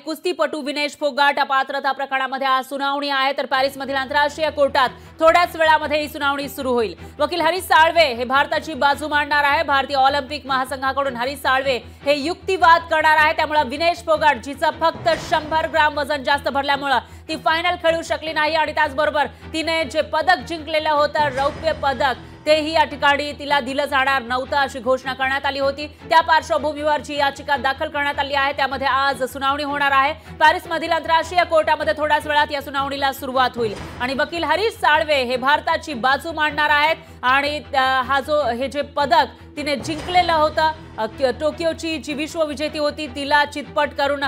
कुस्तीपटू विनेश फोगाट अपात्रता प्रकरणामध्ये आज सुनावणी आहे, तर पॅरिसमधील आंतरराष्ट्रीय कोर्टात थोड्याच वेळामध्ये ही सुनावणी सुरू होईल। वकील हरीश साळवे हे भारताची बाजू मांडणार आहे। भारतीय ऑलिम्पिक महासंघाकडून हरीश साळवे हे युक्तिवाद करणार आहे। त्यामुळे विनेश फोगाट जिचं फक्त 100 ग्रॅम वजन जास्त भरल्यामुळे ती फायनल खेळू शकली नाही आणि त्याचबरोबर तिने जे पदक जिंकलेलं होतं रौप्य पदक तेही या ठिकाणी तिला दिलं जाणार नव्हतं अशी घोषणा करण्यात आली होती। त्या पार्श्वभूमीवरची याचिका दाखल करण्यात आली आहे, त्यामध्ये आज सुनावणी होणार आहे। पॅरिसमधील आंतरराष्ट्रीय कोर्टामध्ये थोड्याच वेळात या सुनावणीला सुरुवात होईल आणि वकील हरीश साळवे हे भारताची बाजू मांडणार आहेत आणि हे जे पदक तिने जिंकलेलं होतं टोकियोची जी विश्वविजेती होती तिला चितपट करून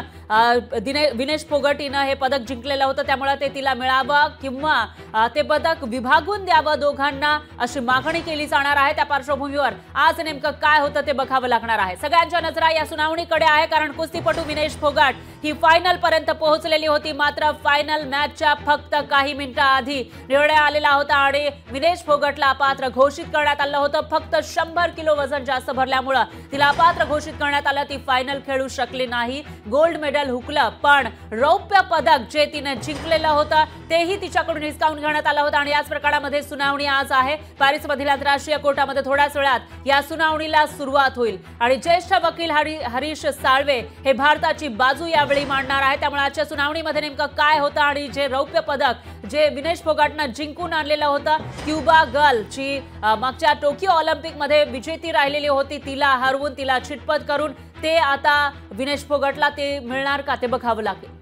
विनेश फोगाटीनं हे पदक जिंकलेलं होतं, त्यामुळे ते तिला मिळावं किंवा ते पदक विभागून द्यावं दोघांना अशी मागणी केली जाणार आहे। त्या पार्श्वभूमीवर आज नेमकं काय होतं ते बघावं लागणार आहे। सगळ्यांच्या नजरा या सुनावणीकडे आहे, कारण कुस्तीपटू विनेश फोगाट ही फायनल पर्यंत पोहोचलेली होती, मात्र फायनल मॅचच्या फक्त काही मिनिटांआधी निर्णय आलेला होता आणि विनेश फोगाटला अपात्र घोषित करण्यात आलं होतं। फक्त 100 किलो वजन जास्त भरल्यामुळे तिला अपात्र घोषित करण्यात आलं। ती फायनल खेळू शकली नाही, गोल्ड मेडल हुकलं, पण रौप्य पदक जे तिने जिंकलेलं होतं तेही तिच्याकडून हिसकावून घेण्यात आलं होतं आणि याच प्रकरणामध्ये सुनावणी आज आहे। पॅरिसमधील आंतरराष्ट्रीय कोर्टामध्ये थोड्याच वेळात या सुनावणीला सुरुवात होईल आणि ज्येष्ठ वकील हरीश साळवे हे भारताची बाजू यावेळी मांडणार आहे। त्यामुळे आजच्या सुनावणीमध्ये नेमकं काय होतं आणि जे रौप्य पदक जे विनेश फोगाटनं जिंकून आणलेलं होतं, क्युबा गर्ल जी मागच्या टोकियो ऑलिम्पिकमध्ये विजेती राहिलेली होती तिला हरवून तिला चितपट करून ते आता विनेश फोगाटला ते मिळणार का ते बघावं लागेल।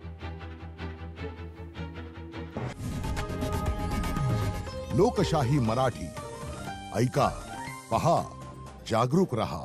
लोकशाही मराठी ऐका, पहा, जागरूक रहा।